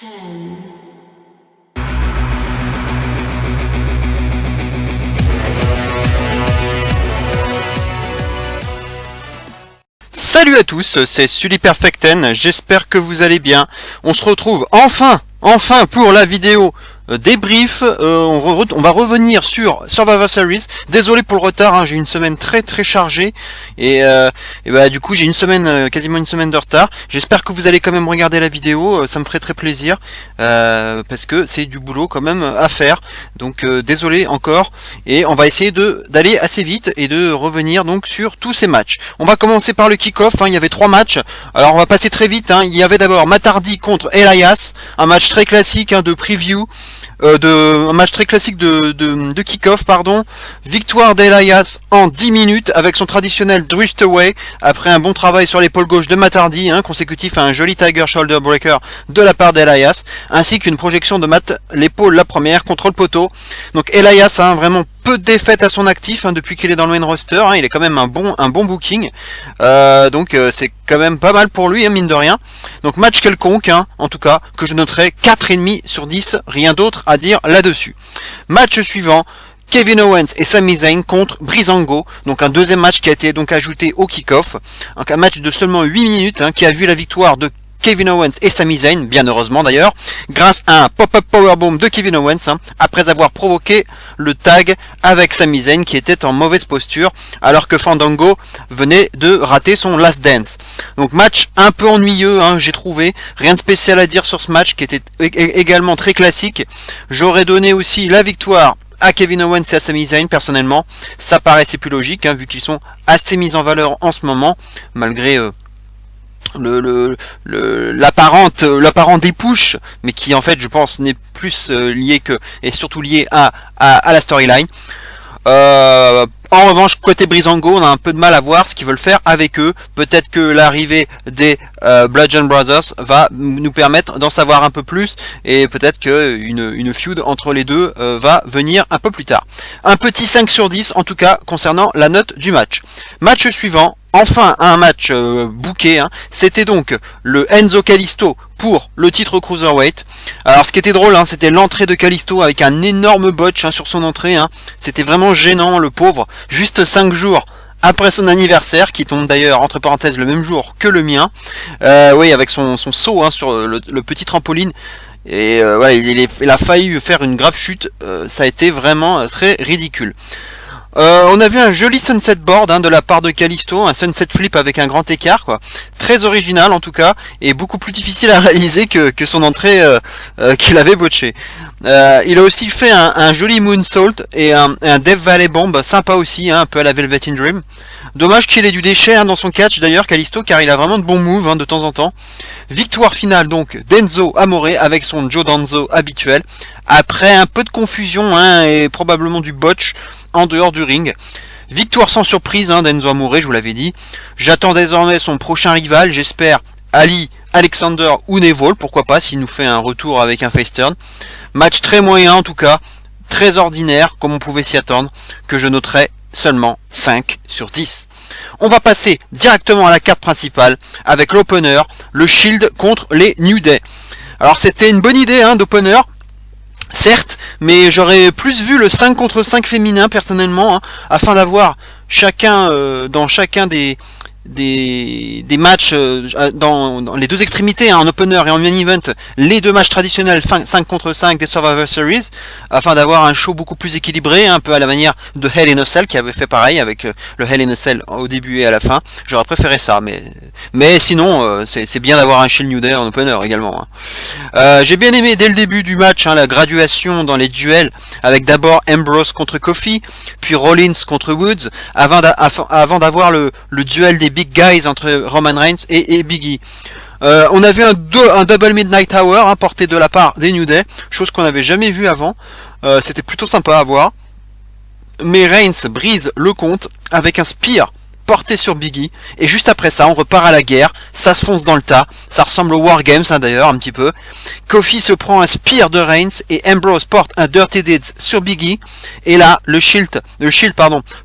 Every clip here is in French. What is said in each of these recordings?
Salut à tous, c'est SuliPerfect10, j'espère que vous allez bien. On se retrouve enfin pour la vidéo débrief. On va revenir sur Survivor Series. Désolé pour le retard, hein, j'ai une semaine très chargée et bah, du coup j'ai quasiment une semaine de retard. J'espère que vous allez quand même regarder la vidéo, ça me ferait très plaisir parce que c'est du boulot quand même à faire. Donc désolé encore, et on va essayer d'aller assez vite et de revenir donc sur tous ces matchs. On va commencer par le kick-off, hein, il y avait 3 matchs. Alors on va passer très vite, hein. Il y avait d'abord Matt Hardy contre Elias, un match très classique, hein, de preview. Un match très classique de kick-off, pardon. Victoire d'Elias en 10 minutes avec son traditionnel drift away après un bon travail sur l'épaule gauche de Matt Hardy, hein, consécutif à un joli Tiger Shoulder Breaker de la part d'Elias, ainsi qu'une projection de Matt l'épaule la première contre le poteau. Donc Elias, hein, vraiment peu de défaites à son actif, hein, depuis qu'il est dans le main roster, hein, il est quand même un bon booking, donc c'est quand même pas mal pour lui, hein, mine de rien. Donc match quelconque, hein, en tout cas, que je noterai 4,5 sur 10, rien d'autre à dire là-dessus. Match suivant, Kevin Owens et Sami Zayn contre Breezango, donc un deuxième match qui a été donc ajouté au kick-off, donc un match de seulement 8 minutes, hein, qui a vu la victoire de Kevin Owens et Sami Zayn, bien heureusement d'ailleurs, grâce à un pop-up powerbomb de Kevin Owens, hein, après avoir provoqué le tag avec Sami Zayn qui était en mauvaise posture alors que Fandango venait de rater son last dance. Donc match un peu ennuyeux, hein, j'ai trouvé, rien de spécial à dire sur ce match qui était également très classique. J'aurais donné aussi la victoire à Kevin Owens et à Sami Zayn personnellement, ça paraissait plus logique, hein, vu qu'ils sont assez mis en valeur en ce moment, malgré l'apparent dépouche, mais qui en fait je pense n'est plus lié que, et surtout lié à la storyline. En revanche, côté Breezango, on a un peu de mal à voir ce qu'ils veulent faire avec eux. Peut-être que l'arrivée des Bludgeon Brothers va nous permettre d'en savoir un peu plus, et peut-être que une feud entre les deux va venir un peu plus tard. Un petit 5 sur 10 en tout cas concernant la note du match. Match suivant. Enfin un match booké, hein. C'était donc le Enzo Callisto pour le titre Cruiserweight. Alors ce qui était drôle, hein, c'était l'entrée de Callisto avec un énorme botch, hein, sur son entrée, hein. C'était vraiment gênant, le pauvre, juste 5 jours après son anniversaire, qui tombe d'ailleurs entre parenthèses le même jour que le mien, oui, avec son saut, hein, sur le petit trampoline. Et voilà, il a failli faire une grave chute, ça a été vraiment très ridicule. On a vu un joli sunset board, hein, de la part de Callisto, un sunset flip avec un grand écart, quoi. Très original en tout cas, et beaucoup plus difficile à réaliser que son entrée qu'il avait botché. Il a aussi fait un joli moonsault et un Death Valley Bomb sympa aussi, hein, un peu à la Velvet in Dream. Dommage qu'il ait du déchet, hein, dans son catch d'ailleurs, Callisto, car il a vraiment de bons moves, hein, de temps en temps. Victoire finale donc d'Enzo Amore avec son Joe Danzo habituel, après un peu de confusion, hein, et probablement du botch en dehors du ring. Victoire sans surprise, hein, d'Enzo Amore, je vous l'avais dit. J'attends désormais son prochain rival, j'espère Ali, Alexander ou Neville, pourquoi pas, s'il nous fait un retour avec un face turn. Match très moyen en tout cas, très ordinaire, comme on pouvait s'y attendre, que je noterai seulement 5 sur 10. On va passer directement à la carte principale, avec l'opener, le Shield contre les New Day. Alors c'était une bonne idée, hein, d'opener, certes, mais j'aurais plus vu le 5 contre 5 féminin personnellement, hein, afin d'avoir chacun, dans chacun des matchs, dans les deux extrémités, hein, en opener et en main event, les deux matchs traditionnels 5 contre 5 des Survivor Series, afin d'avoir un show beaucoup plus équilibré, un peu à la manière de Hell in a Cell, qui avait fait pareil avec le Hell in a Cell au début et à la fin. J'aurais préféré ça, mais sinon c'est bien d'avoir un Shield New Day en opener également, hein. J'ai bien aimé dès le début du match, hein, la graduation dans les duels, avec d'abord Ambrose contre Kofi, puis Rollins contre Woods, avant d'avoir le duel des Big Guys entre Roman Reigns et Big E. On avait un double Midnight Hour, hein, porté de la part des New Day, chose qu'on n'avait jamais vu avant. C'était plutôt sympa à voir. Mais Reigns brise le compte avec un spear porté sur Big E, et juste après ça, on repart à la guerre, ça se fonce dans le tas, ça ressemble au War Games hein, d'ailleurs, un petit peu. Kofi se prend un spear de Reigns, et Ambrose porte un Dirty Deeds sur Big E, et là, le Shield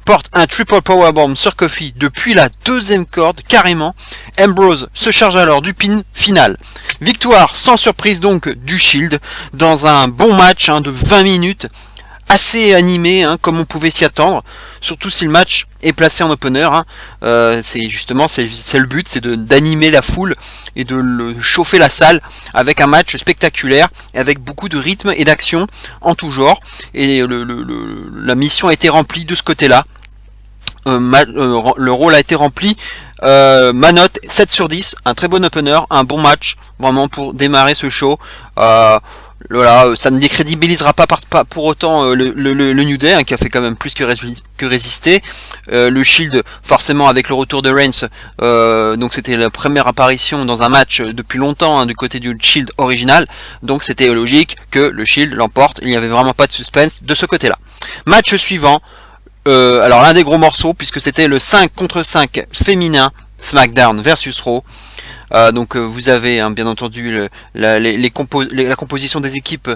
porte un triple powerbomb sur Kofi depuis la deuxième corde, carrément. Ambrose se charge alors du pin final. Victoire sans surprise donc du Shield, dans un bon match hein, de 20 minutes, assez animé hein, comme on pouvait s'y attendre, surtout si le match est placé en opener hein. C'est le but, c'est d'animer la foule et de chauffer la salle avec un match spectaculaire et avec beaucoup de rythme et d'action en tout genre, et la mission a été remplie de ce côté là. Le rôle a été rempli. Ma note 7 sur 10, un très bon opener, un bon match vraiment pour démarrer ce show. Voilà, ça ne décrédibilisera pas pour autant le New Day hein, qui a fait quand même plus que résister. Le Shield forcément avec le retour de Reigns, donc c'était la première apparition dans un match depuis longtemps hein, du côté du Shield original, donc c'était logique que le Shield l'emporte. Il n'y avait vraiment pas de suspense de ce côté là. Match suivant, alors l'un des gros morceaux puisque c'était le 5 contre 5 féminin, SmackDown versus Raw. Donc vous avez hein, bien entendu la composition des équipes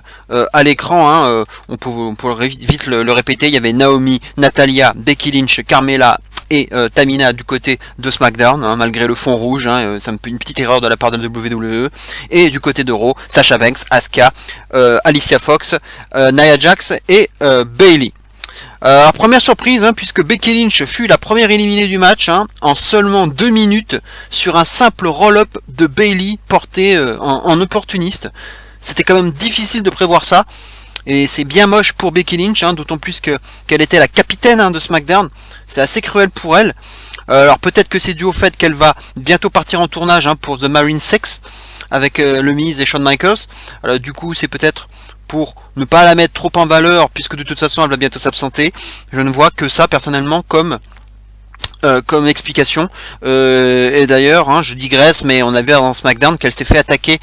à l'écran hein, on peut vite le répéter. Il y avait Naomi, Natalya, Becky Lynch, Carmella et Tamina du côté de SmackDown hein, malgré le fond rouge hein, c'est une petite erreur de la part de WWE. Et du côté de Raw, Sasha Banks, Asuka, Alicia Fox, Nia Jax et Bayley. Alors première surprise hein, puisque Becky Lynch fut la première éliminée du match hein, en seulement 2 minutes sur un simple roll-up de Bayley porté en opportuniste. C'était quand même difficile de prévoir ça, et c'est bien moche pour Becky Lynch hein, d'autant plus qu'elle était la capitaine hein, de SmackDown. C'est assez cruel pour elle. Alors peut-être que c'est dû au fait qu'elle va bientôt partir en tournage hein, pour The Marine 6 avec le Miz et Shawn Michaels. Alors du coup c'est peut-être pour ne pas la mettre trop en valeur, puisque de toute façon elle va bientôt s'absenter. Je ne vois que ça personnellement comme explication. Et d'ailleurs, hein, je digresse, mais on a vu dans SmackDown qu'elle s'est fait attaquer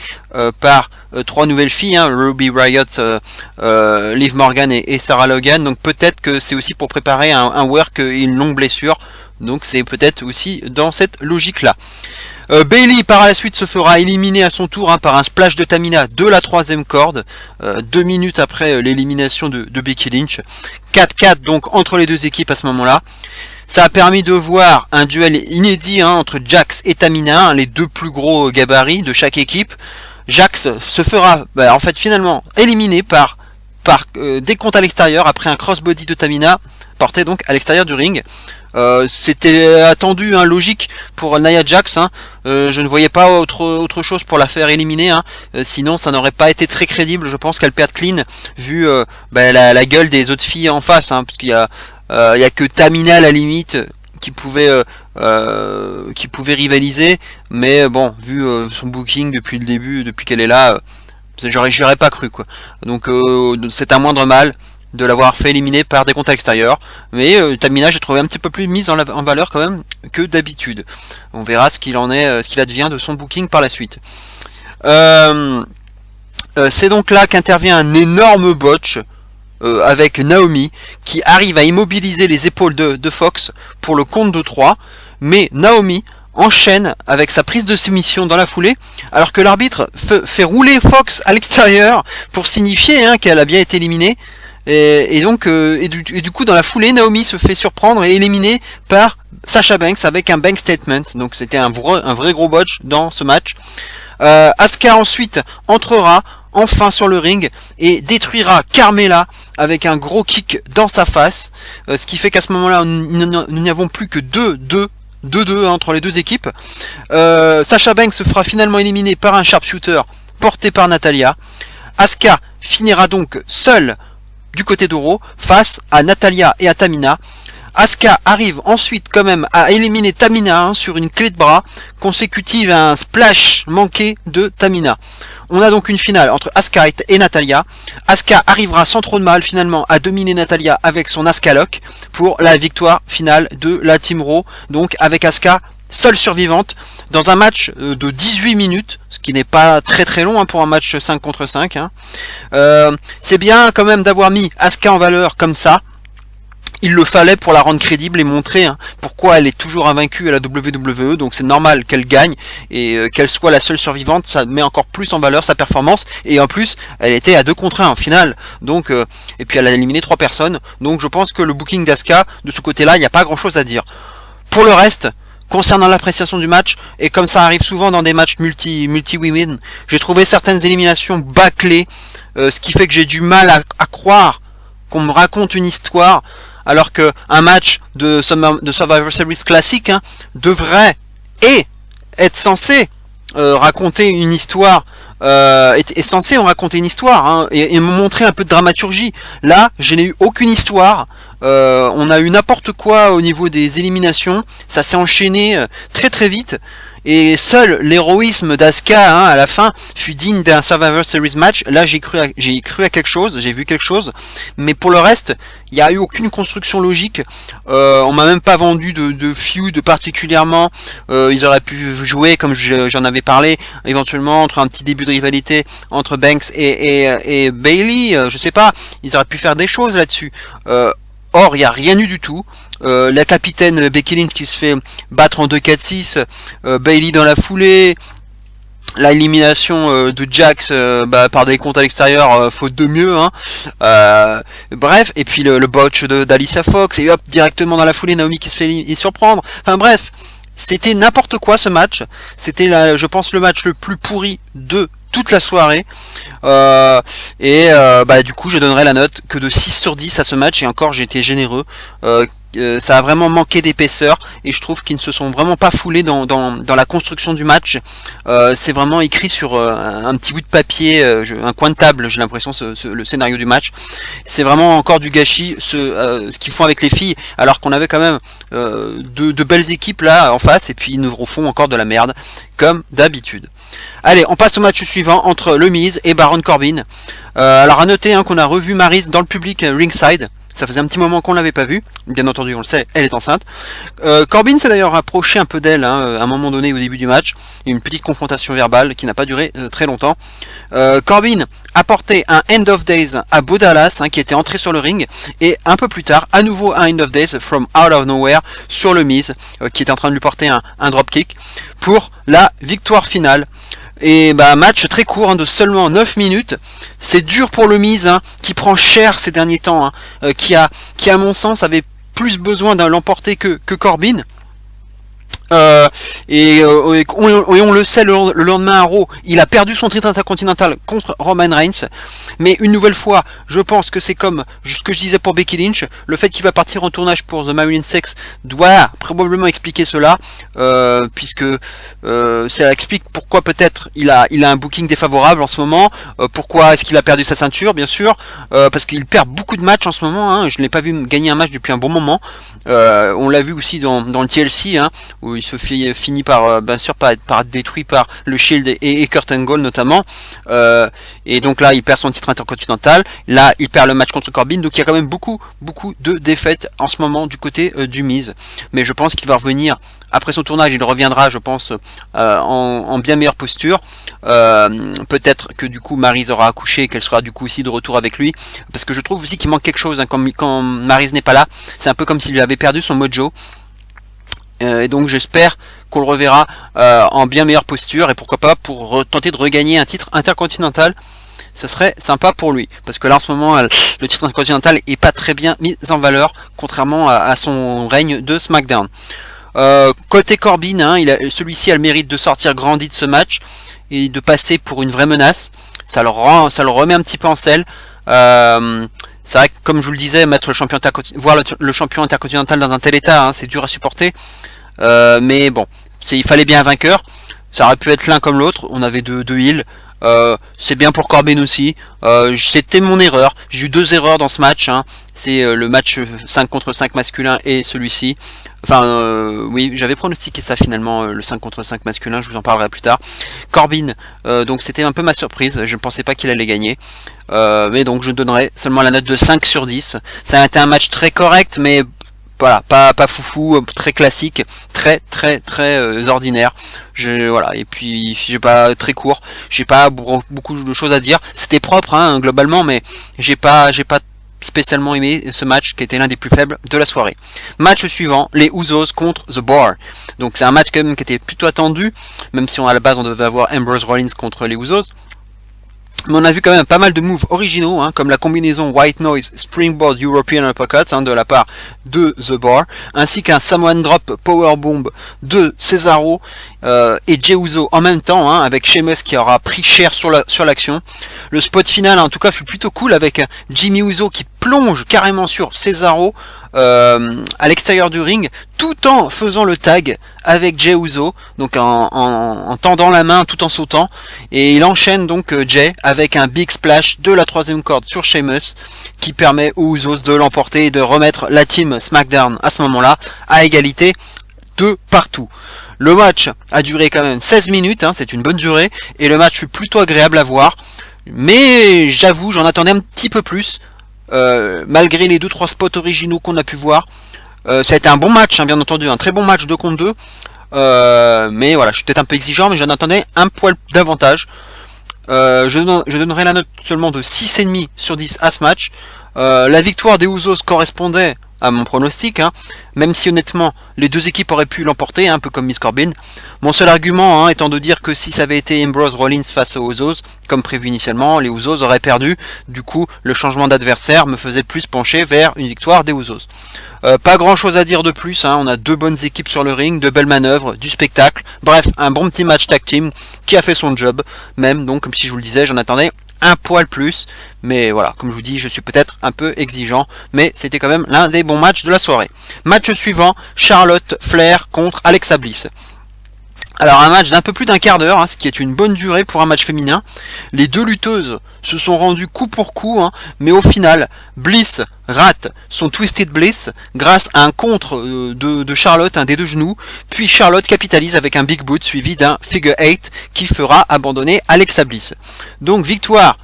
par 3 nouvelles filles, hein, Ruby Riott, Liv Morgan et Sarah Logan. Donc peut-être que c'est aussi pour préparer un work et une longue blessure. Donc c'est peut-être aussi dans cette logique-là. Bayley par la suite se fera éliminer à son tour hein, par un splash de Tamina de la 3ème corde, 2 minutes après l'élimination de Becky Lynch. 4-4 donc entre les deux équipes à ce moment-là. Ça a permis de voir un duel inédit hein, entre Jax et Tamina, hein, les deux plus gros gabarits de chaque équipe. Jax se fera en fait finalement éliminé par décompte à l'extérieur après un crossbody de Tamina porté donc à l'extérieur du ring. C'était attendu, hein, logique pour Nia Jax. Hein. Je ne voyais pas autre chose pour la faire éliminer. Hein. Sinon, ça n'aurait pas été très crédible. Je pense qu'elle perd clean vu la gueule des autres filles en face. Hein, parce qu'il y a que Tamina à la limite qui pouvait rivaliser. Mais bon, vu son booking depuis le début, depuis qu'elle est là, j'aurais pas cru quoi. Donc c'est un moindre mal de l'avoir fait éliminer par des contacts extérieurs, mais Tamina j'ai trouvé un petit peu plus mise en valeur quand même que d'habitude. On verra ce qu'il advient de son booking par la suite. C'est donc là qu'intervient un énorme botch avec Naomi qui arrive à immobiliser les épaules de Fox pour le compte de 3, mais Naomi enchaîne avec sa prise de soumission dans la foulée, alors que l'arbitre fait rouler Fox à l'extérieur pour signifier hein, qu'elle a bien été éliminée. Et donc du coup dans la foulée Naomi se fait surprendre et éliminer par Sasha Banks avec un bank statement. Donc c'était un vrai gros botch dans ce match. Asuka ensuite entrera enfin sur le ring et détruira Carmella avec un gros kick dans sa face, ce qui fait qu'à ce moment-là nous n'avons plus que 2-2 entre les deux équipes. Sasha Banks se fera finalement éliminer par un sharpshooter porté par Natalya. Asuka finira donc seule du côté d'Oro face à Natalya et à Tamina. Asuka arrive ensuite quand même à éliminer Tamina hein, sur une clé de bras consécutive à un splash manqué de Tamina. On a donc une finale entre Asuka et Natalya. Asuka arrivera sans trop de mal finalement à dominer Natalya avec son Asuka Lock pour la victoire finale de la Team Raw. Donc avec Asuka seule survivante dans un match de 18 minutes, ce qui n'est pas très long hein, pour un match 5 contre 5. Hein. C'est bien quand même d'avoir mis Asuka en valeur comme ça. il le fallait pour la rendre crédible et montrer pourquoi elle est toujours invaincue à la WWE, donc c'est normal qu'elle gagne et qu'elle soit la seule survivante, ça met encore plus en valeur sa performance, et en plus elle était à 2 contre 1 en finale, donc et puis elle a éliminé 3 personnes, donc je pense que le booking d'Asuka, de ce côté-là, il n'y a pas grand-chose à dire. Pour le reste, concernant l'appréciation du match, et comme ça arrive souvent dans des matchs multi-women, j'ai trouvé certaines éliminations bâclées, ce qui fait que j'ai du mal à croire qu'on me raconte une histoire, alors que un match de Survivor Series classique devrait et être censé raconter une histoire, est censé raconter une histoire et me montrer un peu de dramaturgie. Là, je n'ai eu aucune histoire. On a eu n'importe quoi au niveau des éliminations. Ça s'est enchaîné très très vite. Et seul l'héroïsme d'Asuka à la fin fut digne d'un Survivor Series match. Là j'ai cru à quelque chose, j'ai vu quelque chose, mais pour le reste il n'y a eu aucune construction logique. On m'a même pas vendu de feud particulièrement. Ils auraient pu jouer, comme j'en avais parlé, éventuellement entre un petit début de rivalité entre Banks et Bayley, je sais pas, ils auraient pu faire des choses là-dessus. Or il n'y a rien eu du tout. La capitaine Becky Lynch qui se fait battre en 2-4-6, Bayley dans la foulée, l'élimination de Jax par des comptes à l'extérieur, faute de mieux, bref, et puis le botch d'Alicia Fox, et hop, directement dans la foulée, Naomi qui se fait surprendre, enfin bref, c'était n'importe quoi ce match, c'était je pense le match le plus pourri de toute la soirée, du coup je donnerai la note que de 6 sur 10 à ce match, et encore j'ai été généreux. Ça a vraiment manqué d'épaisseur, et je trouve qu'ils ne se sont vraiment pas foulés dans la construction du match. C'est vraiment écrit sur un petit bout de papier, un coin de table, j'ai l'impression, le scénario du match. C'est vraiment encore du gâchis, ce qu'ils font avec les filles, alors qu'on avait quand même de belles équipes là en face, et puis ils nous refont encore de la merde, comme d'habitude. Allez, on passe au match suivant entre le Miz et Baron Corbin. Alors à noter qu'on a revu Maryse dans le public ringside. Ça faisait un petit moment qu'on l'avait pas vue. Bien entendu, on le sait, elle est enceinte. Corbin s'est d'ailleurs approché un peu d'elle à un moment donné au début du match. Une petite confrontation verbale qui n'a pas duré très longtemps. Corbin a porté un End of Days à Bo Dallas qui était entré sur le ring. Et un peu plus tard, à nouveau un End of Days from Out of Nowhere sur le Miz qui était en train de lui porter un dropkick pour la victoire finale. Et match très court de seulement 9 minutes. C'est dur pour le Miz qui prend cher ces derniers temps, qui à mon sens avait plus besoin d'un l'emporter que Corbin. Et on le sait, le lendemain à Raw, il a perdu son titre intercontinental contre Roman Reigns. Mais une nouvelle fois, je pense que c'est comme ce que je disais pour Becky Lynch, le fait qu'il va partir en tournage pour The Marilyn Sex doit probablement expliquer cela, puisque ça explique pourquoi peut-être il a un booking défavorable en ce moment, pourquoi est-ce qu'il a perdu sa ceinture, bien sûr, parce qu'il perd beaucoup de matchs en ce moment, je ne l'ai pas vu gagner un match depuis un bon moment. On l'a vu aussi dans le TLC, où il se finit par bien sûr par être détruit par le Shield et Kurt Angle notamment, et donc là il perd son titre intercontinental, là il perd le match contre Corbin, donc il y a quand même beaucoup de défaites en ce moment du côté du Miz, mais je pense qu'il va revenir après son tournage, il reviendra je pense en bien meilleure posture, peut-être que du coup Maryse aura accouché et qu'elle sera du coup aussi de retour avec lui, parce que je trouve aussi qu'il manque quelque chose quand Maryse n'est pas là, c'est un peu comme s'il lui avait perdu son mojo. Et donc j'espère qu'on le reverra en bien meilleure posture, et pourquoi pas pour tenter de regagner un titre intercontinental. Ce serait sympa pour lui, parce que là en ce moment le titre intercontinental est pas très bien mis en valeur, contrairement à son règne de SmackDown. Côté Corbin, celui-ci a le mérite de sortir grandi de ce match et de passer pour une vraie menace. Ça le remet un petit peu en selle. C'est vrai que, comme je vous le disais, mettre voir le champion intercontinental dans un tel état, c'est dur à supporter. Mais bon, il fallait bien un vainqueur. Ça aurait pu être l'un comme l'autre. On avait deux heels. C'est bien pour Corbin aussi. C'était mon erreur. J'ai eu 2 erreurs dans ce match. C'est le match 5 contre 5 masculin et celui-ci. Enfin, oui, j'avais pronostiqué ça finalement, le 5 contre 5 masculin, je vous en parlerai plus tard. Corbin, donc c'était un peu ma surprise, je ne pensais pas qu'il allait gagner. Mais donc je donnerai seulement la note de 5 sur 10. Ça a été un match très correct, mais voilà, pas foufou, très classique, très ordinaire. Voilà, et puis j'ai pas très court, j'ai pas beaucoup de choses à dire. C'était propre globalement, mais j'ai pas spécialement aimé ce match qui était l'un des plus faibles de la soirée. Match suivant, les Usos contre The Bar. Donc c'est un match quand même qui était plutôt attendu, même si à la base on devait avoir Ambrose Rollins contre les Usos. Mais on a vu quand même pas mal de moves originaux, comme la combinaison White Noise Springboard European Uppercut de la part de The Bar, ainsi qu'un Samoan Drop Powerbomb de Cesaro et Jey Uso en même temps, avec Sheamus qui aura pris cher sur l'action. Le spot final en tout cas fut plutôt cool avec Jimmy Uso qui plonge carrément sur Cesaro à l'extérieur du ring, tout en faisant le tag avec Jey Uso, donc en tendant la main tout en sautant, et il enchaîne donc Jey avec un big splash de la troisième corde sur Sheamus, qui permet aux Usos de l'emporter et de remettre la team SmackDown à ce moment-là à égalité de partout. Le match a duré quand même 16 minutes, c'est une bonne durée, et le match fut plutôt agréable à voir, mais j'avoue, j'en attendais un petit peu plus, malgré les 2-3 spots originaux qu'on a pu voir. Ça a été un bon match, bien entendu, un très bon match 2 contre 2, mais voilà, je suis peut-être un peu exigeant, mais j'en attendais un poil davantage. Je donnerai la note seulement de 6,5 sur 10 à ce match. La victoire des Usos correspondait à mon pronostic, même si honnêtement les deux équipes auraient pu l'emporter, un peu comme Miss Corbin. Mon seul argument étant de dire que si ça avait été Ambrose Rollins face aux Usos, comme prévu initialement, les Usos auraient perdu. Du coup, le changement d'adversaire me faisait plus pencher vers une victoire des Usos. Pas grand chose à dire de plus, on a deux bonnes équipes sur le ring, de belles manœuvres, du spectacle, bref, un bon petit match tag team qui a fait son job, même, donc comme si je vous le disais, j'en attendais un poil plus, mais voilà, comme je vous dis, je suis peut-être un peu exigeant, mais c'était quand même l'un des bons matchs de la soirée. Match suivant, Charlotte Flair contre Alexa Bliss. Alors un match d'un peu plus d'un quart d'heure, ce qui est une bonne durée pour un match féminin. Les deux lutteuses se sont rendues coup pour coup, mais au final, Bliss rate son Twisted Bliss grâce à un contre de Charlotte, des deux genoux, puis Charlotte capitalise avec un Big Boot suivi d'un Figure 8 qui fera abandonner Alexa Bliss. Donc victoire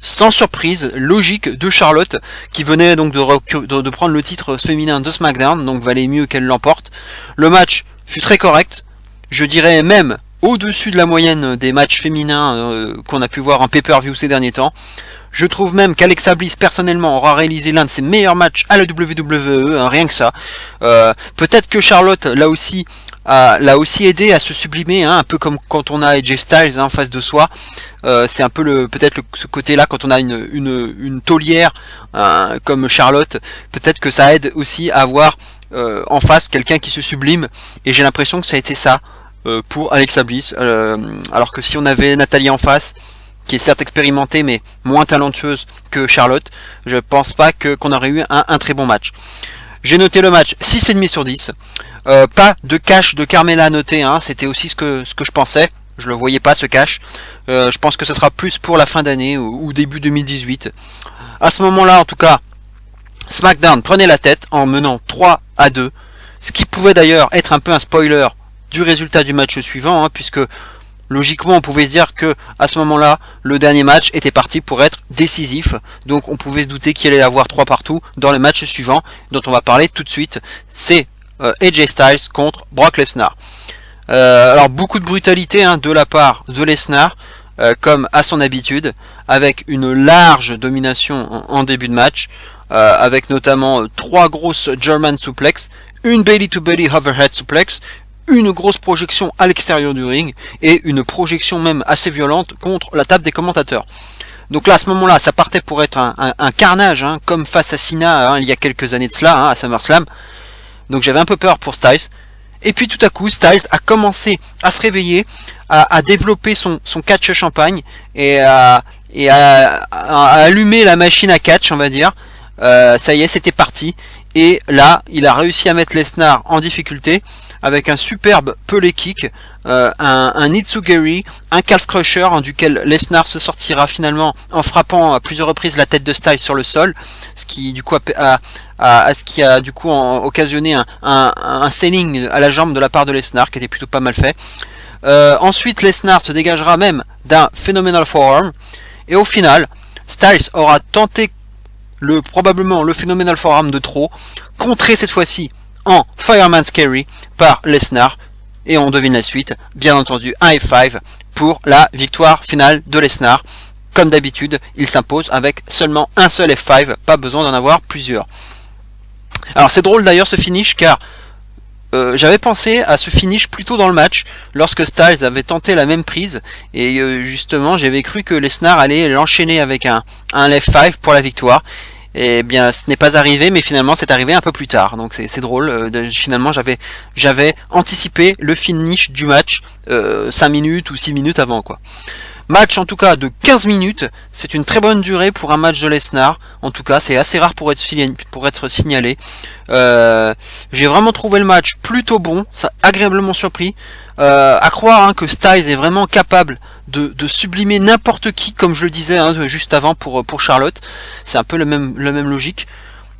sans surprise, logique de Charlotte, qui venait donc de prendre le titre féminin de SmackDown, donc valait mieux qu'elle l'emporte. Le match fut très correct, je dirais même au-dessus de la moyenne des matchs féminins qu'on a pu voir en pay-per-view ces derniers temps. Je trouve même qu'Alexa Bliss personnellement aura réalisé l'un de ses meilleurs matchs à la WWE, rien que ça. Peut-être que Charlotte l'a aussi aidé à se sublimer, un peu comme quand on a AJ Styles en face de soi. C'est un peu ce côté-là quand on a une taulière comme Charlotte. Peut-être que ça aide aussi à avoir en face quelqu'un qui se sublime. Et j'ai l'impression que ça a été ça pour Alexa Bliss. Alors que si on avait Natalya en face, qui est certes expérimentée mais moins talentueuse que Charlotte, je pense pas qu'on aurait eu un très bon match. J'ai noté le match 6,5 sur 10. Pas de cash de Carmella à noter, c'était aussi ce que je pensais. Je le voyais pas ce cash. Je pense que ce sera plus pour la fin d'année ou début 2018. À ce moment-là, en tout cas, SmackDown prenait la tête en menant 3-2, ce qui pouvait d'ailleurs être un peu un spoiler du résultat du match suivant, puisque logiquement on pouvait se dire que à ce moment-là le dernier match était parti pour être décisif, donc on pouvait se douter qu'il allait y avoir 3 partout dans le match suivant dont on va parler tout de suite. C'est AJ Styles contre Brock Lesnar. Alors beaucoup de brutalité de la part de Lesnar, comme à son habitude, avec une large domination en début de match, avec notamment 3 grosses German suplex, une belly to belly overhead suplex, une grosse projection à l'extérieur du ring et une projection même assez violente contre la table des commentateurs. Donc là à ce moment-là ça partait pour être un carnage, comme face à Cena il y a quelques années de cela, à SummerSlam. Donc j'avais un peu peur pour Styles. Et puis tout à coup Styles a commencé à se réveiller, à développer son catch champagne et à allumer la machine à catch, on va dire. Ça y est, c'était parti. Et là il a réussi à mettre Lesnar en difficulté avec un superbe pelé kick, un Itsugiri, un calf crusher duquel Lesnar se sortira finalement en frappant à plusieurs reprises la tête de Styles sur le sol, ce qui du coup a occasionné un selling à la jambe de la part de Lesnar qui était plutôt pas mal fait. Ensuite Lesnar se dégagera même d'un Phenomenal Forearm et au final Styles aura tenté probablement le Phenomenal Forearm de trop, contré cette fois-ci en Fireman's Carry par Lesnar, et on devine la suite, bien entendu un F5 pour la victoire finale de Lesnar, comme d'habitude, il s'impose avec seulement un seul F5, pas besoin d'en avoir plusieurs. Alors c'est drôle d'ailleurs ce finish, car j'avais pensé à ce finish plus tôt dans le match, lorsque Styles avait tenté la même prise, et justement j'avais cru que Lesnar allait l'enchaîner avec un F5 pour la victoire. Et bien ce n'est pas arrivé, mais finalement c'est arrivé un peu plus tard, donc c'est drôle. Finalement j'avais anticipé le finish du match 5 minutes ou 6 minutes avant, quoi. Match en tout cas de 15 minutes, c'est une très bonne durée pour un match de Lesnar. En tout cas, c'est assez rare pour être signalé. J'ai vraiment trouvé le match plutôt bon, ça agréablement surpris. À croire que Styles est vraiment capable de sublimer n'importe qui, comme je le disais juste avant pour Charlotte. C'est un peu le même logique.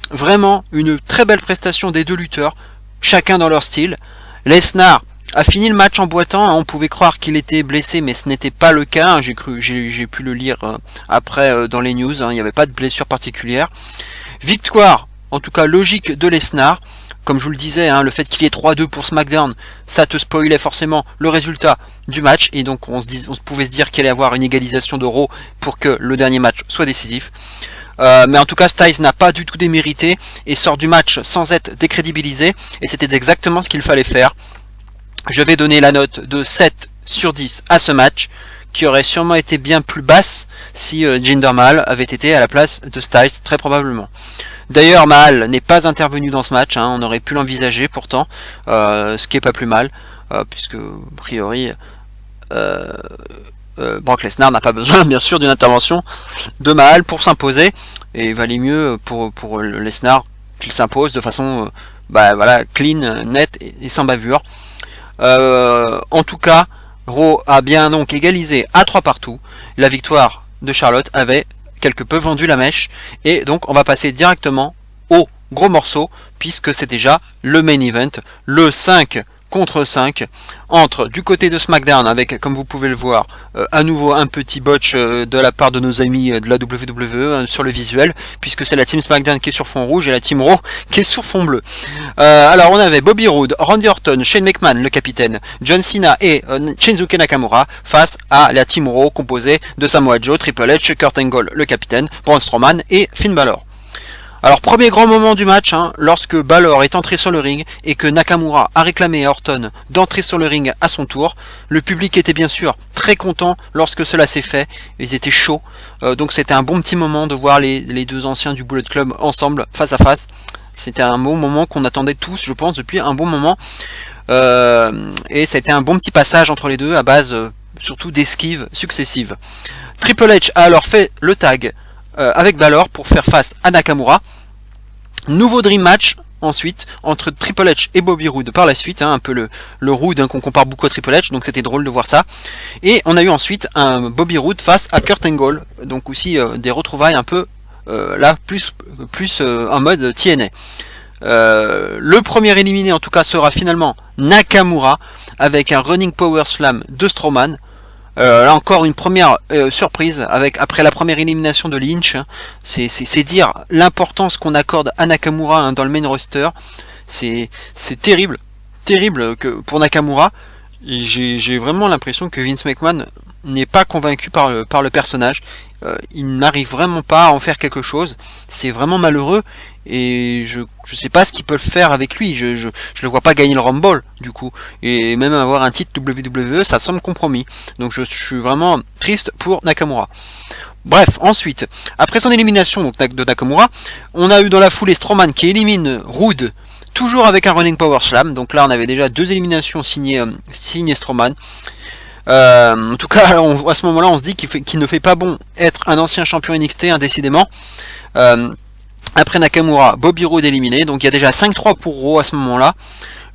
Vraiment une très belle prestation des deux lutteurs, chacun dans leur style. Lesnar a fini le match en boitant, on pouvait croire qu'il était blessé, mais ce n'était pas le cas. J'ai pu le lire après dans les news, il n'y avait pas de blessure particulière. Victoire, en tout cas logique, de Lesnar. Comme je vous le disais, le fait qu'il y ait 3-2 pour SmackDown, ça te spoilait forcément le résultat du match, et donc on pouvait se dire qu'il allait y avoir une égalisation de Raw pour que le dernier match soit décisif. Mais en tout cas, Styles n'a pas du tout démérité et sort du match sans être décrédibilisé, et c'était exactement ce qu'il fallait faire. Je vais donner la note de 7 sur 10 à ce match, qui aurait sûrement été bien plus basse si Jinder Mahal avait été à la place de Styles, très probablement. D'ailleurs, Mahal n'est pas intervenu dans ce match, on aurait pu l'envisager pourtant, ce qui est pas plus mal, puisque a priori Brock Lesnar n'a pas besoin bien sûr d'une intervention de Mahal pour s'imposer, et il valait mieux pour Lesnar qu'il s'impose de façon clean, nette et sans bavure. En tout cas, Raw a bien donc égalisé à 3 partout. La victoire de Charlotte avait quelque peu vendu la mèche, et donc on va passer directement au gros morceau, puisque c'est déjà le main event, le 5 contre 5, entre du côté de SmackDown, avec, comme vous pouvez le voir, à nouveau un petit botch de la part de nos amis de la WWE sur le visuel, puisque c'est la team SmackDown qui est sur fond rouge et la team Raw qui est sur fond bleu. Alors on avait Bobby Roode, Randy Orton, Shane McMahon le capitaine, John Cena et Shinsuke Nakamura face à la team Raw composée de Samoa Joe, Triple H, Kurt Angle le capitaine, Braun Strowman et Finn Balor. Alors premier grand moment du match, lorsque Balor est entré sur le ring et que Nakamura a réclamé à Orton d'entrer sur le ring à son tour. Le public était bien sûr très content lorsque cela s'est fait, ils étaient chauds, donc c'était un bon petit moment de voir les deux anciens du Bullet Club ensemble, face à face. C'était un bon moment qu'on attendait tous, je pense, depuis un bon moment, et ça a été un bon petit passage entre les deux à base surtout d'esquives successives. Triple H a alors fait le tag avec Balor pour faire face à Nakamura. Nouveau Dream Match ensuite entre Triple H et Bobby Roode par la suite, un peu le Roode qu'on compare beaucoup à Triple H, donc c'était drôle de voir ça. Et on a eu ensuite un Bobby Roode face à Kurt Angle, donc aussi des retrouvailles un peu là plus en mode TNA. Le premier éliminé en tout cas sera finalement Nakamura avec un Running Power Slam de Strowman. Là encore une première surprise après la première élimination de Lynch. C'est dire l'importance qu'on accorde à Nakamura dans le main roster. C'est terrible que pour Nakamura. Et j'ai vraiment l'impression que Vince McMahon n'est pas convaincu par le personnage. Il n'arrive vraiment pas à en faire quelque chose. C'est vraiment malheureux. Et je sais pas ce qu'ils peuvent faire avec lui. Je le vois pas gagner le Rumble du coup, et même avoir un titre WWE, ça semble compromis. Donc je suis vraiment triste pour Nakamura. Bref, ensuite, après son élimination donc de Nakamura, on a eu dans la foulée Strowman qui élimine Roode, toujours avec un Running Power Slam. Donc là on avait déjà 2 éliminations signées Strowman. En tout cas, à ce moment-là, on se dit qu'il ne fait pas bon être un ancien champion NXT, décidément. Après Nakamura, Bobby Roode éliminé, donc il y a déjà 5-3 pour Raw à ce moment-là.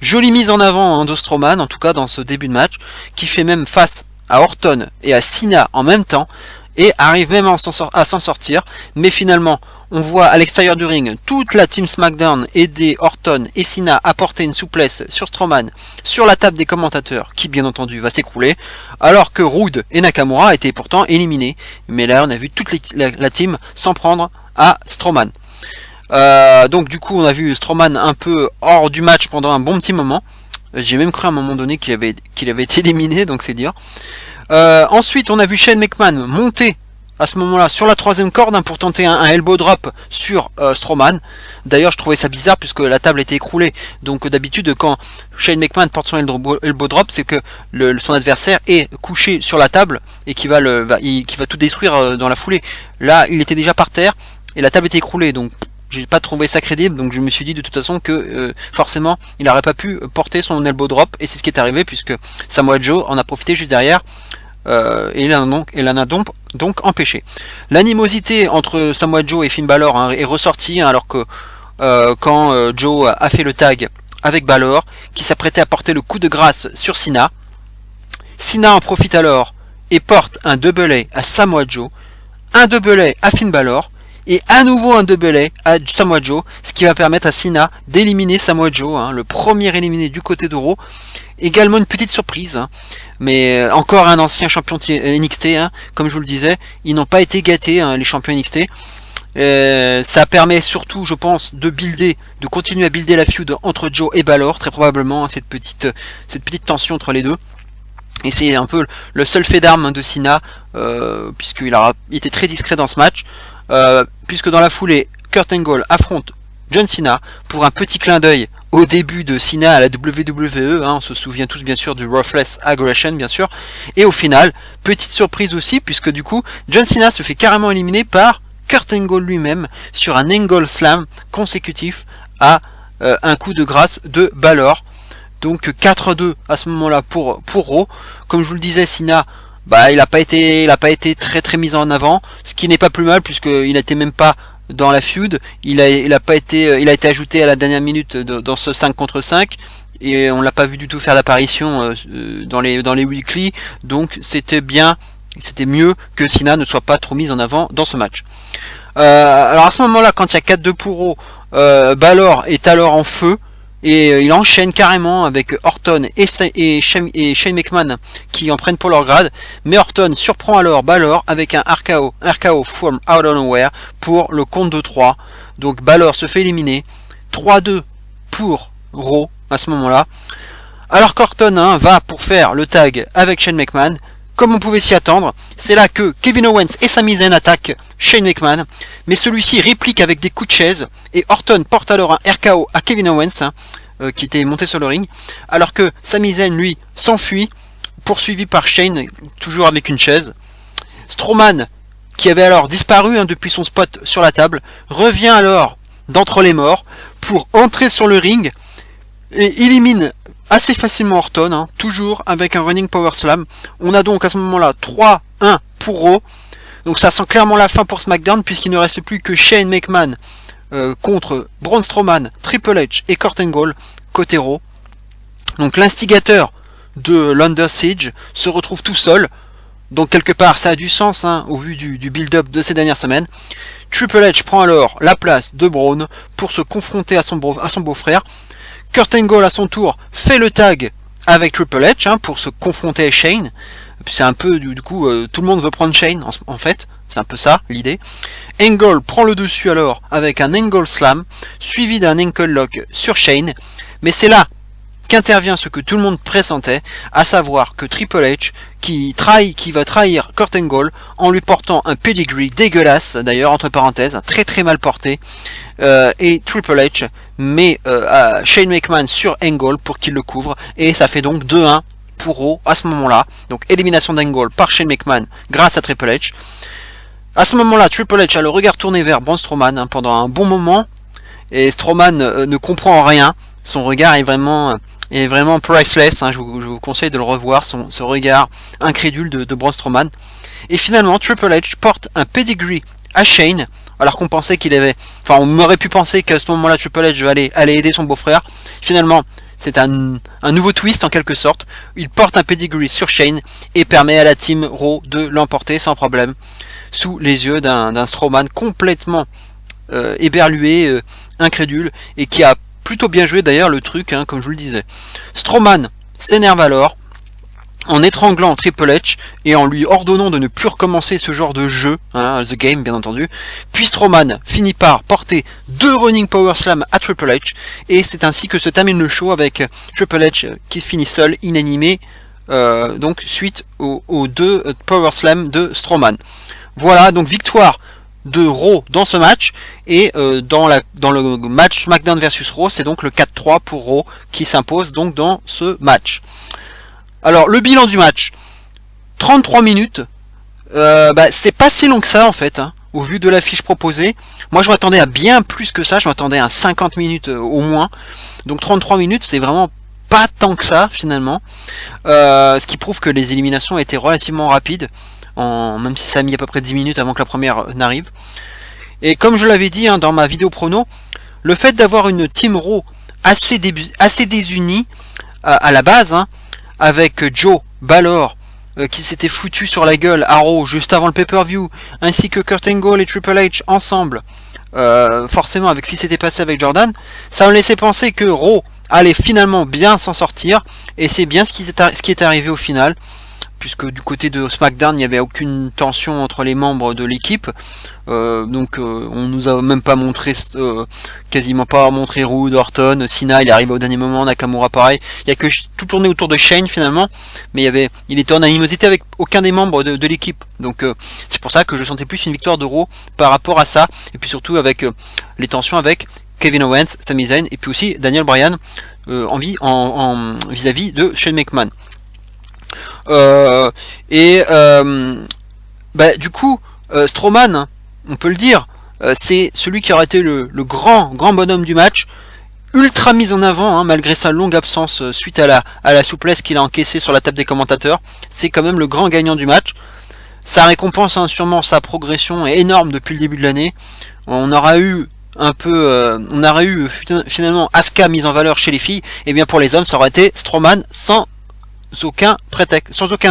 Jolie mise en avant de Strowman, en tout cas dans ce début de match, qui fait même face à Orton et à Cena en même temps, et arrive même à s'en sortir, mais finalement, on voit à l'extérieur du ring toute la team SmackDown aider Orton et Cena à porter une souplesse sur Strowman, sur la table des commentateurs, qui bien entendu va s'écrouler, alors que Roode et Nakamura étaient pourtant éliminés, mais là on a vu toute la team s'en prendre à Strowman. Donc du coup on a vu Strowman un peu hors du match pendant un bon petit moment. J'ai même cru à un moment donné qu'il avait été éliminé, donc c'est dire. Ensuite on a vu Shane McMahon monter à ce moment-là sur la troisième corde pour tenter un elbow drop sur Strowman. D'ailleurs je trouvais ça bizarre puisque la table était écroulée, donc d'habitude quand Shane McMahon porte son elbow drop, c'est que son adversaire est couché sur la table et qui va tout détruire dans la foulée. Là il était déjà par terre et la table était écroulée, donc j'ai pas trouvé ça crédible, donc je me suis dit de toute façon que forcément il n'aurait pas pu porter son elbow drop, et c'est ce qui est arrivé puisque Samoa Joe en a profité juste derrière et l'en a donc empêché. L'animosité entre Samoa Joe et Finn Balor est ressortie alors que quand Joe a fait le tag avec Balor qui s'apprêtait à porter le coup de grâce sur Cena. Cena en profite alors et porte un double A à Samoa Joe, un double A à Finn Balor et à nouveau un double A à Samoa Joe, ce qui va permettre à Cena d'éliminer Samoa Joe, le premier éliminé du côté de Raw. Également une petite surprise, mais encore un ancien champion NXT, comme je vous le disais, ils n'ont pas été gâtés, les champions NXT. Ça permet surtout, je pense, de continuer à builder la feud entre Joe et Balor, très probablement, cette petite tension entre les deux. Et c'est un peu le seul fait d'arme de Cena, puisqu'il a été très discret dans ce match. Puisque dans la foulée, Kurt Angle affronte John Cena pour un petit clin d'œil au début de Cena à la WWE, on se souvient tous bien sûr du Ruthless Aggression bien sûr, et au final, petite surprise aussi, puisque du coup, John Cena se fait carrément éliminer par Kurt Angle lui-même sur un Angle Slam consécutif à un coup de grâce de Balor. Donc 4-2 à ce moment-là pour Raw. Comme je vous le disais, Cena, il n'a pas été très mis en avant, ce qui n'est pas plus mal puisqu'il n'était même pas dans la feud. Il a été ajouté à la dernière minute dans ce 5 contre 5 et on l'a pas vu du tout faire d'apparition dans les weekly, donc c'était mieux que Cena ne soit pas trop mis en avant dans ce match. Alors à ce moment-là, quand il y a 4-2 pour Raw, Balor est alors en feu. Et il enchaîne carrément avec Orton et Shane McMahon qui en prennent pour leur grade. Mais Orton surprend alors Balor avec un RKO from out of nowhere pour le compte de 3. Donc Balor se fait éliminer. 3-2 pour Raw à ce moment-là. Alors qu'Orton va pour faire le tag avec Shane McMahon. Comme on pouvait s'y attendre, c'est là que Kevin Owens et Sami Zayn attaquent Shane McMahon, mais celui-ci réplique avec des coups de chaise, et Orton porte alors un RKO à Kevin Owens, qui était monté sur le ring, alors que Sami Zayn, lui, s'enfuit, poursuivi par Shane, toujours avec une chaise. Strowman, qui avait alors disparu depuis son spot sur la table, revient alors d'entre les morts pour entrer sur le ring, et élimine assez facilement Orton, toujours avec un running power slam. On a donc à ce moment-là 3-1 pour Raw. Donc ça sent clairement la fin pour SmackDown puisqu'il ne reste plus que Shane McMahon contre Braun Strowman, Triple H et Kurt Angle côté Raw. Donc l'instigateur de l'Under Siege se retrouve tout seul. Donc quelque part ça a du sens au vu du build-up de ces dernières semaines. Triple H prend alors la place de Braun pour se confronter à son beau-frère. Kurt Angle à son tour fait le tag avec Triple H pour se confronter à Shane. C'est un peu du coup tout le monde veut prendre Shane en fait, c'est un peu ça l'idée. Angle prend le dessus alors avec un Angle Slam suivi d'un Ankle Lock sur Shane, mais c'est là qu'intervient ce que tout le monde pressentait, à savoir que Triple H qui va trahir Kurt Angle en lui portant un pedigree dégueulasse, d'ailleurs entre parenthèses, très mal porté, et Triple H met Shane McMahon sur Angle pour qu'il le couvre, et ça fait donc 2-1 pour Raw à ce moment-là. Donc élimination d'Angle par Shane McMahon grâce à Triple H. À ce moment-là, Triple H a le regard tourné vers Braun Strowman pendant un bon moment, et Strowman ne comprend rien. Son regard est vraiment priceless, je vous conseille de le revoir, ce regard incrédule de Braun Strowman. Et finalement, Triple H porte un pedigree à Shane, alors qu'on pensait on aurait pu penser qu'à ce moment-là, Triple H allait aider son beau-frère. Finalement, c'est un nouveau twist en quelque sorte. Il porte un pedigree sur Shane et permet à la team Raw de l'emporter sans problème, sous les yeux d'un Strowman complètement éberlué, incrédule, et qui a plutôt bien joué d'ailleurs le truc, comme je vous le disais. Strowman s'énerve alors en étranglant Triple H et en lui ordonnant de ne plus recommencer ce genre de jeu, The Game bien entendu. Puis Strowman finit par porter 2 running power slam à Triple H, et c'est ainsi que se termine le show avec Triple H qui finit seul, inanimé, donc suite aux 2 power slam de Strowman. Voilà, donc victoire de Raw dans ce match, et dans le match SmackDown versus Raw, c'est donc le 4-3 pour Raw qui s'impose donc dans ce match. Alors le bilan du match, 33 minutes, c'était pas si long que ça en fait, hein, au vu de l'affiche proposée. Moi je m'attendais à bien plus que ça, je m'attendais à 50 minutes au moins, donc 33 minutes c'est vraiment pas tant que ça finalement, ce qui prouve que les éliminations étaient relativement rapides, même si ça a mis à peu près 10 minutes avant que la première n'arrive. Et comme je l'avais dit, hein, dans ma vidéo prono, le fait d'avoir une Team Raw assez désunie à la base, hein, avec Joe, Balor, qui s'était foutu sur la gueule à Raw juste avant le pay-per-view, ainsi que Kurt Angle et Triple H ensemble, forcément avec ce qui s'était passé avec Jordan, ça me laissait penser que Raw allait finalement bien s'en sortir, et c'est bien ce qui est arrivé au final, puisque du côté de SmackDown, il n'y avait aucune tension entre les membres de l'équipe, donc on nous a même pas montré, quasiment pas montré Rude, Orton, Cena, il est arrivé au dernier moment, Nakamura pareil, il y a que tout tourné autour de Shane finalement, mais il était en animosité avec aucun des membres de l'équipe, donc c'est pour ça que je sentais plus une victoire de Raw par rapport à ça, et puis surtout avec les tensions avec Kevin Owens, Sami Zayn, et puis aussi Daniel Bryan vis-à-vis de Shane McMahon. Du coup, Strowman, on peut le dire, c'est celui qui aurait été le grand bonhomme du match, ultra mis en avant, hein, malgré sa longue absence suite à la souplesse qu'il a encaissée sur la table des commentateurs. C'est quand même le grand gagnant du match. Ça récompense, hein, sûrement sa progression est énorme depuis le début de l'année. On aurait eu finalement Asuka mise en valeur chez les filles, et bien pour les hommes ça aurait été Strowman sans aucun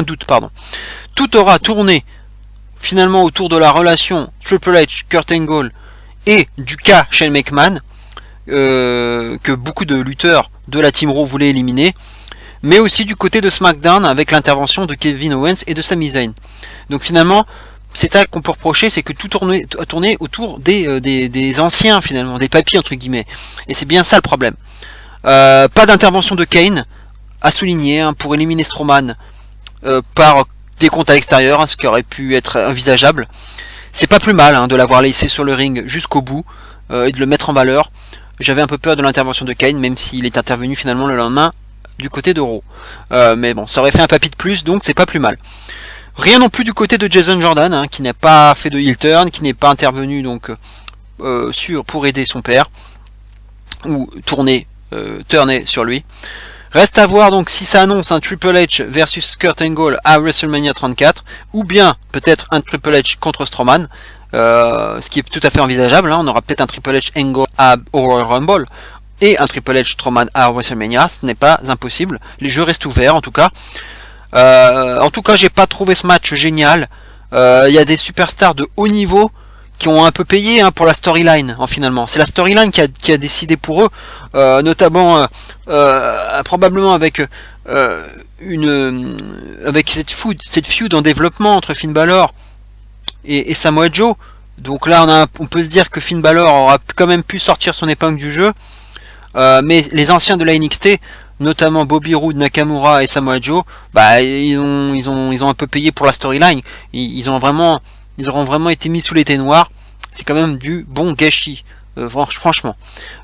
doute. Tout aura tourné finalement autour de la relation Triple H, Kurt Angle et du cas Shane McMahon, que beaucoup de lutteurs de la Team Raw voulaient éliminer, mais aussi du côté de SmackDown avec l'intervention de Kevin Owens et de Sami Zayn. Donc finalement, c'est ça qu'on peut reprocher, c'est que tout a tourné autour des anciens finalement, des papis entre guillemets, et c'est bien ça le problème. Pas d'intervention de Kane à souligner, hein, pour éliminer Strowman par des comptes à l'extérieur, hein, ce qui aurait pu être envisageable. C'est pas plus mal, hein, de l'avoir laissé sur le ring jusqu'au bout et de le mettre en valeur. J'avais un peu peur de l'intervention de Kane, même s'il est intervenu finalement le lendemain du côté de Raw. Mais bon, ça aurait fait un papi de plus, donc c'est pas plus mal. Rien non plus du côté de Jason Jordan, hein, qui n'a pas fait de heel turn, qui n'est pas intervenu donc pour aider son père, ou turner sur lui. Reste à voir donc si ça annonce un Triple H versus Kurt Angle à WrestleMania 34, ou bien peut-être un Triple H contre Strowman, ce qui est tout à fait envisageable, hein. On aura peut-être un Triple H Angle au Royal Rumble, et un Triple H Strowman à WrestleMania, ce n'est pas impossible, les jeux restent ouverts en tout cas. J'ai pas trouvé ce match génial. Il y a des superstars de haut niveau qui ont un peu payé, hein, pour la storyline, finalement. C'est la storyline qui a décidé pour eux, notamment probablement avec cette feud en développement entre Finn Balor et Samoa Joe. Donc là on peut se dire que Finn Balor aura quand même pu sortir son épingle du jeu, mais les anciens de la NXT, notamment Bobby Roode, Nakamura et Samoa Joe, ils ont un peu payé pour la storyline. Ils auront vraiment été mis sous les noir. C'est quand même du bon gâchis, franchement.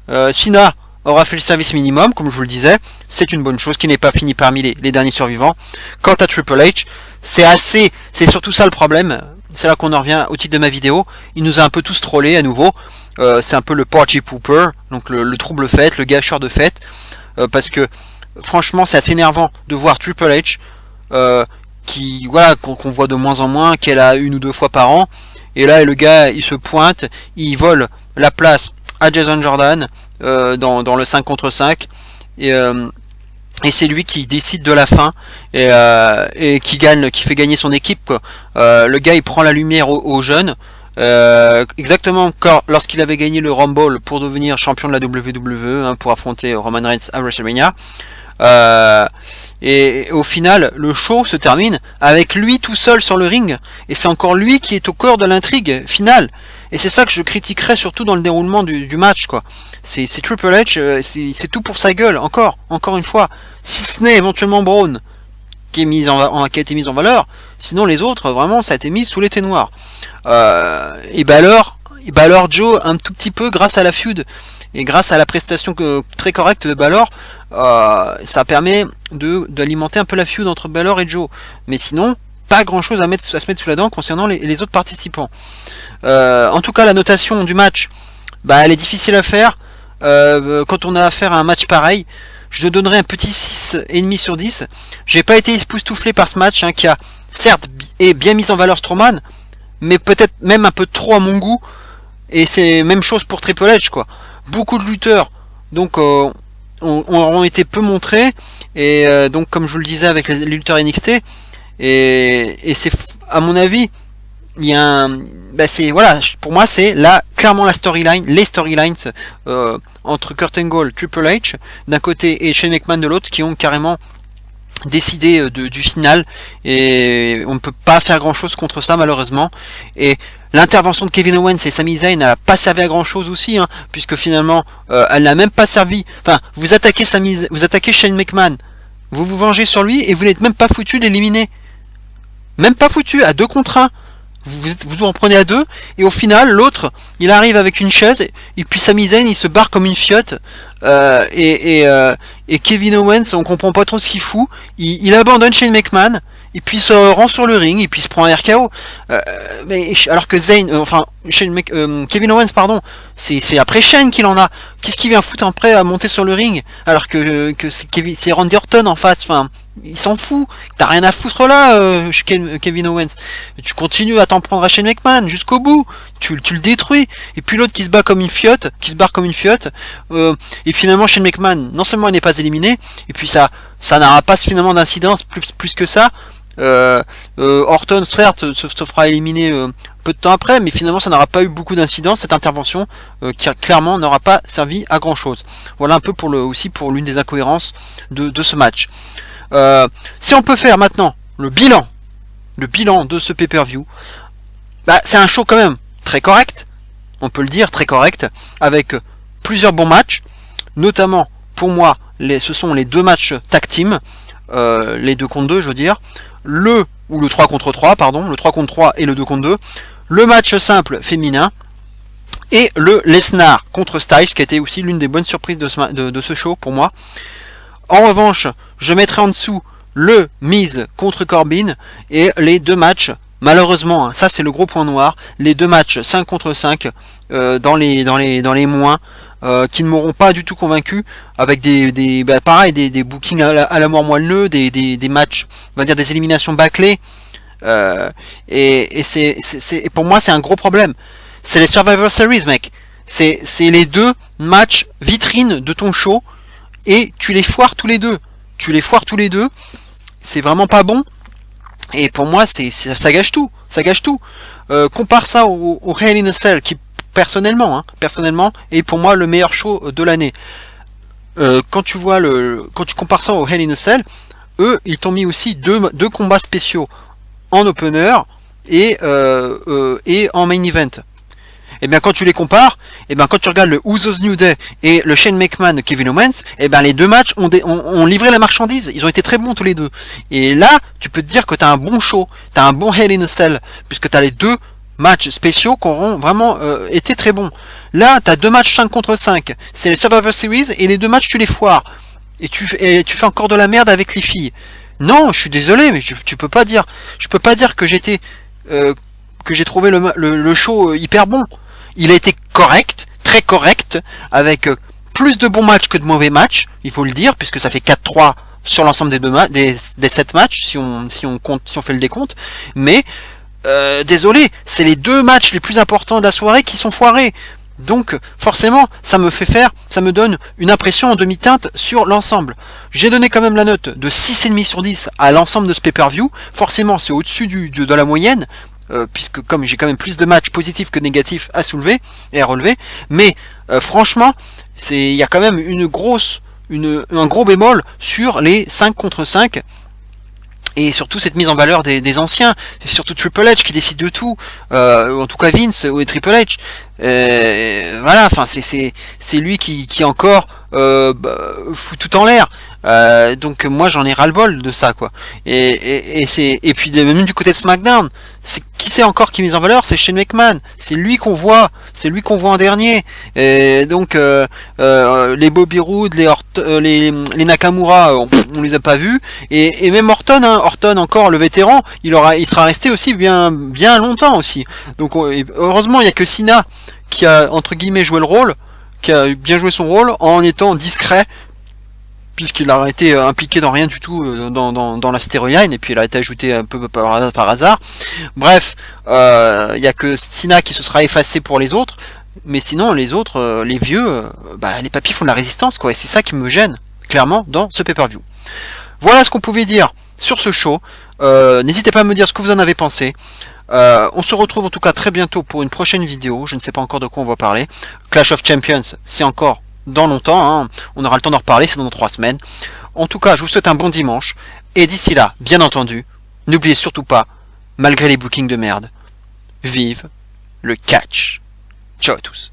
Cena aura fait le service minimum, comme je vous le disais. C'est une bonne chose, qui n'est pas fini parmi les derniers survivants. Quant à Triple H, c'est surtout ça le problème. C'est là qu'on en revient au titre de ma vidéo. Il nous a un peu tous trollés à nouveau. C'est un peu le party pooper, donc le trouble fête, le gâcheur de fête. Parce que franchement c'est assez énervant de voir Triple H qu'on voit de moins en moins, qu'elle a une ou deux fois par an, et là le gars il se pointe, il vole la place à Jason Jordan dans le 5 contre 5, et c'est lui qui décide de la fin, et qui fait gagner son équipe, quoi. Le gars il prend la lumière aux jeunes, exactement lorsqu'il avait gagné le Rumble pour devenir champion de la WWE, hein, pour affronter Roman Reigns à WrestleMania, et au final le show se termine avec lui tout seul sur le ring, et c'est encore lui qui est au cœur de l'intrigue finale, et c'est ça que je critiquerais surtout dans le déroulement du match, quoi. C'est Triple H, c'est tout pour sa gueule, encore une fois, si ce n'est éventuellement Braun, qui a été mise en valeur. Sinon les autres, vraiment, ça a été mis sous les thés noirs. Et Balor Joe un tout petit peu grâce à la feud et grâce à la prestation très correcte de Balor, ça permet d'alimenter un peu la feud entre Balor et Joe. Mais sinon, pas grand chose à se mettre sous la dent concernant les autres participants. En tout cas, la notation du match, elle est difficile à faire. Quand on a affaire à un match pareil, je donnerai un petit 6,5 sur 10. J'ai pas été époustouflé par ce match, qui a certes bien mis en valeur Strowman, mais peut-être même un peu trop à mon goût. Et c'est même chose pour Triple H, quoi. Beaucoup de lutteurs, donc ont été peu montrés, et donc comme je vous le disais avec les lutteurs NXT, et c'est, à mon avis, il y a pour moi c'est clairement les storylines entre Kurt Angle, Triple H d'un côté et Shane McMahon de l'autre, qui ont carrément décidé du final, et on ne peut pas faire grand chose contre ça malheureusement. Et l'intervention de Kevin Owens et Sami Zayn n'a pas servi à grand chose aussi, puisque finalement elle n'a même pas servi. Enfin, vous attaquez Shane McMahon, vous vous vengez sur lui et vous n'êtes même pas foutu d'éliminer, même pas foutu à 2 contre 1. Vous en prenez à 2, et au final l'autre il arrive avec une chaise, et puis Sami Zayn il se barre comme une fiotte, et Kevin Owens, on comprend pas trop ce qu'il fout, il abandonne Shane McMahon, et puis se rend sur le ring, et puis il se prend un RKO, mais alors que Kevin Owens, pardon, c'est après Shane qu'il en a. Qu'est-ce qu'il vient foutre après à monter sur le ring, alors que c'est Randy Orton en face? Enfin, il s'en fout, t'as rien à foutre là, Kevin Owens. Tu continues à t'en prendre à Shane McMahon jusqu'au bout, tu le détruis. Et puis l'autre qui se barre comme une fiotte, et finalement Shane McMahon, non seulement il n'est pas éliminé, et puis ça n'aura pas finalement d'incidence plus que ça. Orton certes se fera éliminer peu de temps après, mais finalement ça n'aura pas eu beaucoup d'incidence, cette intervention, qui clairement n'aura pas servi à grand chose. Voilà un peu pour l'une des incohérences de ce match. Si on peut faire maintenant le bilan de ce pay-per-view, c'est un show quand même très correct, on peut le dire, très correct, avec plusieurs bons matchs, notamment pour moi ce sont les 2 matchs tag team, les 2 contre 2 je veux dire, le 3 contre 3 pardon, le 3 contre 3 et le 2 contre 2, le match simple féminin, et le Lesnar contre Styles, qui a été aussi l'une des bonnes surprises de ce show pour moi. En revanche, je mettrai en dessous le Miz contre Corbin, et les 2 matchs, malheureusement, ça c'est le gros point noir, les 2 matchs 5 contre 5 dans les moins, qui ne m'auront pas du tout convaincu, avec des bookings à la mort moelleux, des matchs, on va dire des éliminations bâclées, et pour moi c'est un gros problème. C'est les Survivor Series, mec. C'est les 2 matchs vitrines de ton show, et tu les foires tous les deux. C'est vraiment pas bon. Et pour moi, ça gâche tout. Compare ça au Hell in a Cell, qui personnellement, est pour moi le meilleur show de l'année. Quand tu compares ça au Hell in a Cell, eux, ils t'ont mis aussi deux combats spéciaux en opener et en main event. Et bien quand tu les compares, et bien quand tu regardes le Usos New Day et le Shane McMahon de Kevin Owens, et bien les 2 matchs ont livré la marchandise, ils ont été très bons tous les 2. Et là, tu peux te dire que tu as un bon show, tu as un bon Hell in a Cell, puisque tu as les 2 matchs spéciaux qui auront vraiment été très bons. Là, tu as 2 matchs 5 contre 5, c'est les Survivor Series, et les 2 matchs tu les foires. Et tu fais encore de la merde avec les filles. Non, je suis désolé, mais je peux pas dire que j'ai trouvé le show hyper bon. Il a été correct, très correct, avec plus de bons matchs que de mauvais matchs, il faut le dire, puisque ça fait 4-3 sur l'ensemble des 7 matchs, si on fait le décompte. Mais désolé, c'est les 2 matchs les plus importants de la soirée qui sont foirés. Donc forcément, ça me donne une impression en demi-teinte sur l'ensemble. J'ai donné quand même la note de 6,5 sur 10 à l'ensemble de ce pay-per-view. Forcément, c'est au-dessus de la moyenne, puisque comme j'ai quand même plus de matchs positifs que négatifs à soulever et à relever, mais franchement, il y a quand même un gros bémol sur les 5 contre 5, et surtout cette mise en valeur des anciens, et surtout Triple H qui décide de tout, en tout cas Vince ou Triple H, voilà, enfin c'est lui qui encore fout tout en l'air. Donc moi j'en ai ras-le-bol de ça quoi. Et puis même du côté de SmackDown, qui c'est encore qui est mis en valeur, c'est Shane McMahon. C'est lui qu'on voit, en dernier. Et donc les Bobby Roode, les Nakamura, on les a pas vus. Et même Orton, Orton encore le vétéran, il sera resté aussi bien longtemps aussi. Donc heureusement il y a que Cena qui a entre guillemets joué le rôle, qui a bien joué son rôle en étant discret, puisqu'il a été impliqué dans rien du tout dans la storyline, et puis il a été ajouté un peu par hasard. Bref, il y a que Cena qui se sera effacé pour les autres, mais sinon les autres, les vieux, les papis font de la résistance quoi, et c'est ça qui me gêne clairement dans ce pay-per-view. Voilà ce qu'on pouvait dire sur ce show. N'hésitez pas à me dire ce que vous en avez pensé. On se retrouve en tout cas très bientôt pour une prochaine vidéo. Je ne sais pas encore de quoi on va parler. Clash of Champions, c'est encore dans longtemps, on aura le temps d'en reparler, c'est dans 3 semaines. En tout cas, je vous souhaite un bon dimanche, et d'ici là, bien entendu, n'oubliez surtout pas, malgré les bookings de merde, vive le catch. Ciao à tous.